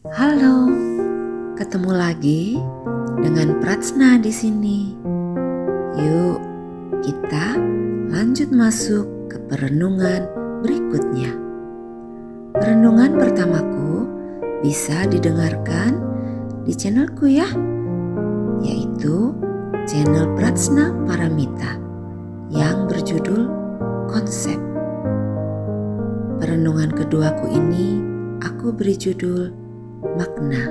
Halo, ketemu lagi dengan Pratsna di sini. Yuk, kita lanjut masuk ke perenungan berikutnya. Perenungan pertamaku bisa didengarkan di channelku ya, yaitu channel Pratsna Paramita yang berjudul Konsep. Perenungan keduaku ini aku beri judul Makna.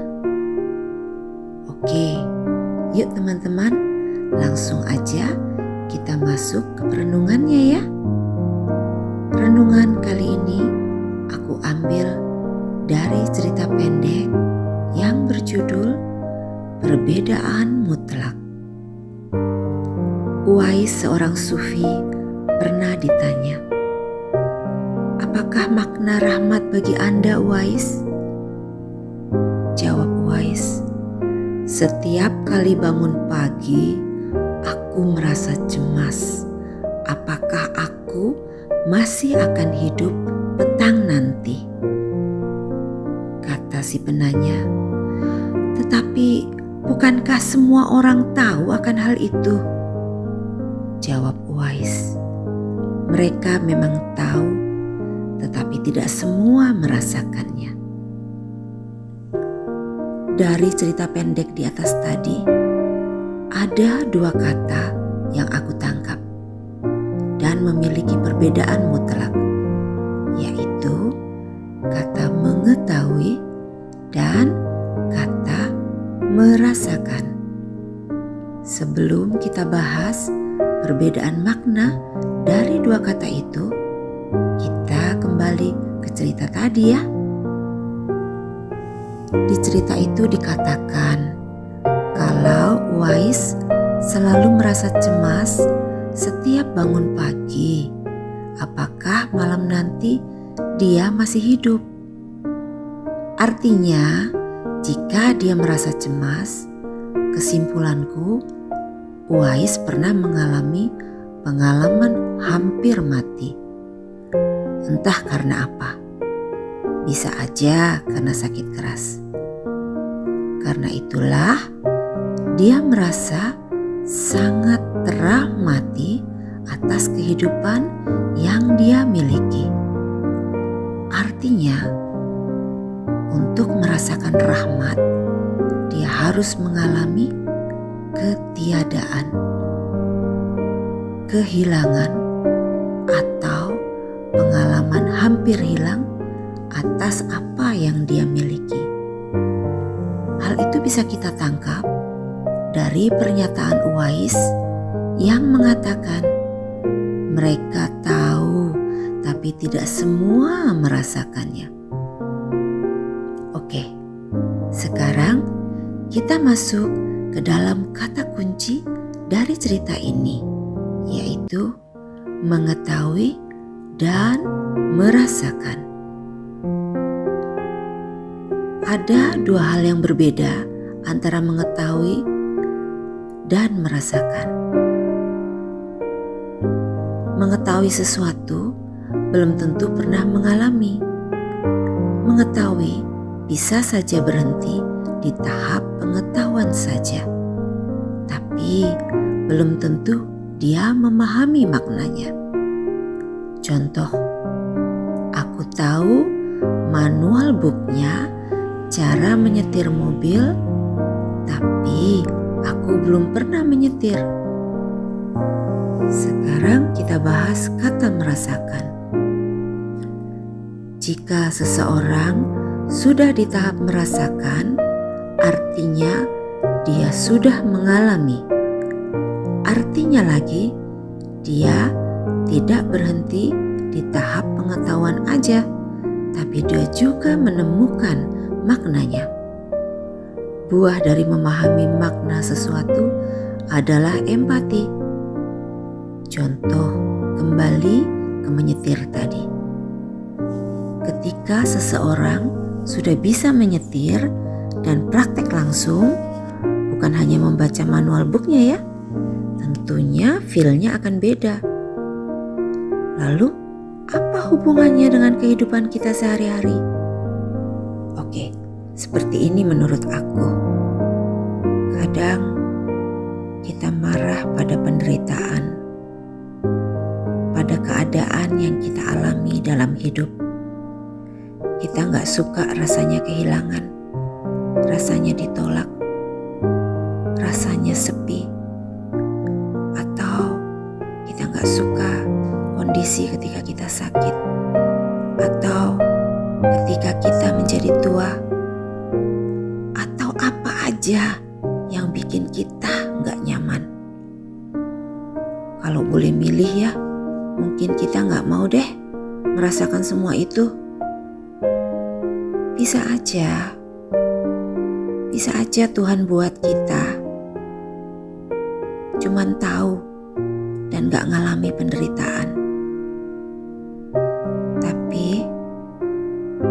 Oke, yuk teman-teman, langsung aja kita masuk ke perenungannya ya. Renungan kali ini aku ambil dari cerita pendek yang berjudul Perbedaan Mutlak. Uwais, seorang sufi, pernah ditanya, "Apakah makna rahmat bagi Anda, Uwais?" Jawab Uwais, "Setiap kali bangun pagi, aku merasa cemas. Apakah aku masih akan hidup petang nanti?" Kata si penanya, "Tetapi bukankah semua orang tahu akan hal itu?" Jawab Uwais, "Mereka memang tahu, tetapi tidak semua merasakannya." Dari cerita pendek di atas tadi, ada dua kata yang aku tangkap dan memiliki perbedaan mutlak, yaitu kata mengetahui dan kata merasakan. Sebelum kita bahas perbedaan makna dari dua kata itu, kita kembali ke cerita tadi ya. Di cerita itu dikatakan kalau Uwais selalu merasa cemas setiap bangun pagi. Apakah malam nanti dia masih hidup? Artinya, jika dia merasa cemas, kesimpulanku, Uwais pernah mengalami pengalaman hampir mati. Entah karena apa. Bisa aja karena sakit keras. Karena itulah dia merasa sangat terahmati atas kehidupan yang dia miliki. Artinya, untuk merasakan rahmat, dia harus mengalami ketiadaan, kehilangan, atau pengalaman hampir hilang atas apa yang dia miliki. Hal itu bisa kita tangkap dari pernyataan Uwais yang mengatakan, "Mereka tahu, tapi tidak semua merasakannya." Oke, sekarang kita masuk ke dalam kata kunci dari cerita ini, yaitu mengetahui dan merasakan. Ada dua hal yang berbeda antara mengetahui dan merasakan. Mengetahui sesuatu belum tentu pernah mengalami. Mengetahui bisa saja berhenti di tahap pengetahuan saja, tapi belum tentu dia memahami maknanya. Contoh, aku tahu manual booknya cara menyetir mobil, tapi aku belum pernah menyetir. Sekarang kita bahas kata merasakan. Jika seseorang sudah di tahap merasakan, artinya dia sudah mengalami. Artinya lagi, dia tidak berhenti di tahap pengetahuan aja, tapi dia juga menemukan maknanya. Buah dari memahami makna sesuatu adalah empati. Contoh, kembali ke menyetir tadi. Ketika seseorang sudah bisa menyetir dan praktek langsung, bukan hanya membaca manual booknya ya, tentunya feel-nya akan beda. Lalu, apa hubungannya dengan kehidupan kita sehari-hari? Oke, Seperti ini menurut aku. Kadang kita marah pada penderitaan, pada keadaan yang kita alami dalam hidup. Kita gak suka rasanya kehilangan, rasanya ditolak, rasanya sepi, atau kita gak suka kondisi ketika kita sakit, atau ketika kita menjadi tua, atau apa aja yang bikin kita gak nyaman. Kalau boleh milih ya, mungkin kita gak mau deh merasakan semua itu. Bisa aja Tuhan buat kita cuman tahu dan gak ngalami penderitaan. Tapi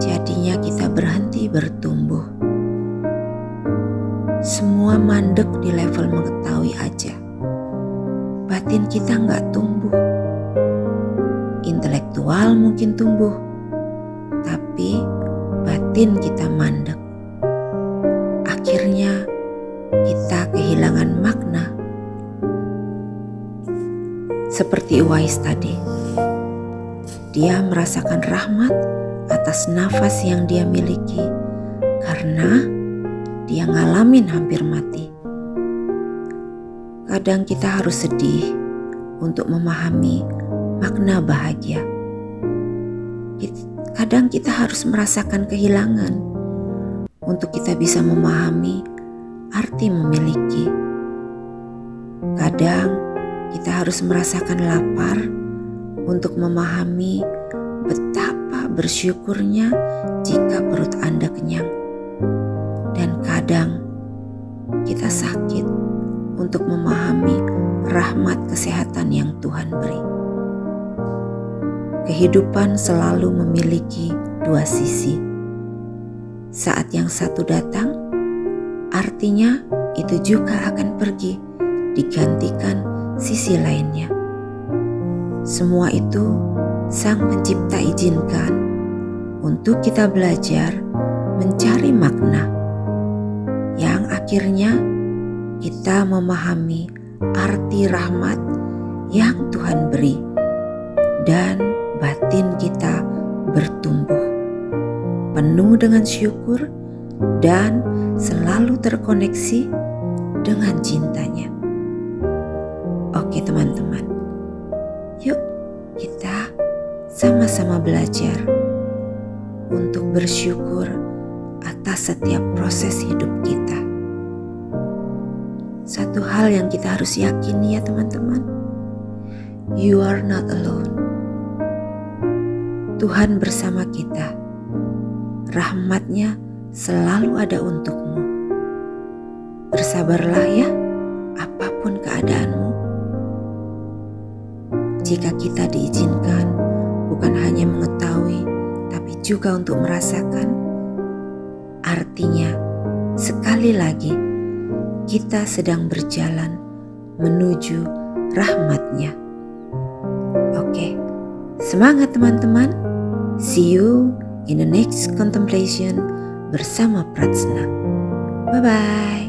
jadinya kita berhenti bertumbuh. Semua mandek di level mengetahui aja. Batin kita gak tumbuh. Intelektual mungkin tumbuh, tapi batin kita mandek. Akhirnya kita kehilangan makna. Seperti Uwais tadi, dia merasakan rahmat atas nafas yang dia miliki karena dia ngalamin hampir mati. Kadang kita harus sedih untuk memahami makna bahagia. Kadang kita harus merasakan kehilangan untuk kita bisa memahami arti memiliki. Kadang kita harus merasakan lapar untuk memahami betapa bersyukurnya jika perut Anda kenyang. Dan kadang kita sakit untuk memahami rahmat kesehatan yang Tuhan beri. Kehidupan selalu memiliki dua sisi. Saat yang satu datang, artinya itu juga akan pergi, digantikan sisi lainnya. Semua itu Sang Pencipta izinkan untuk kita belajar mencari makna, yang akhirnya kita memahami arti rahmat yang Tuhan beri, dan batin kita bertumbuh penuh dengan syukur dan selalu terkoneksi dengan cintanya. Oke teman-teman, yuk kita sama-sama belajar untuk bersyukur atas setiap proses hidup kita. Satu hal yang kita harus yakini ya teman-teman, you are not alone. Tuhan bersama kita. Rahmat-Nya selalu ada untukmu. Bersabarlah ya, apapun keadaanmu. Jika kita diizinkan bukan hanya mengetahui, tapi juga untuk merasakan, artinya sekali lagi kita sedang berjalan menuju rahmat-Nya. Oke, semangat teman-teman. See you in the next contemplation bersama Pratsna. Bye-bye.